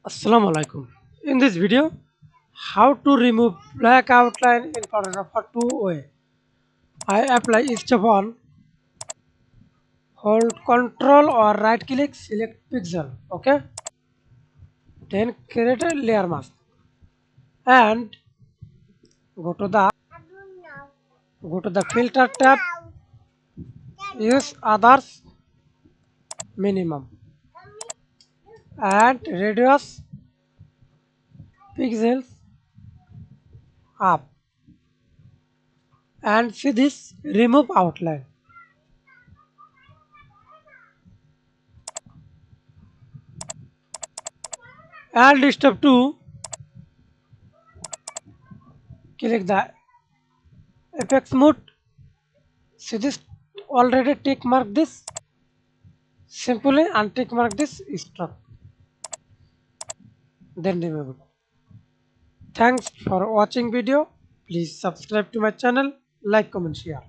Assalamu Walaikum. In this video, how to remove black outline in photographer 2 way. I apply each one, hold Ctrl or right click, select pixel, okay? Then create a layer mask and go to the filter tab, use others minimum and reduce pixels up and see this remove outline. And step 2, click the effects mode. See this already tick mark this. Simply untick mark this struck. Then remove it. Thanks for watching video. Please subscribe to my channel, like, comment, share.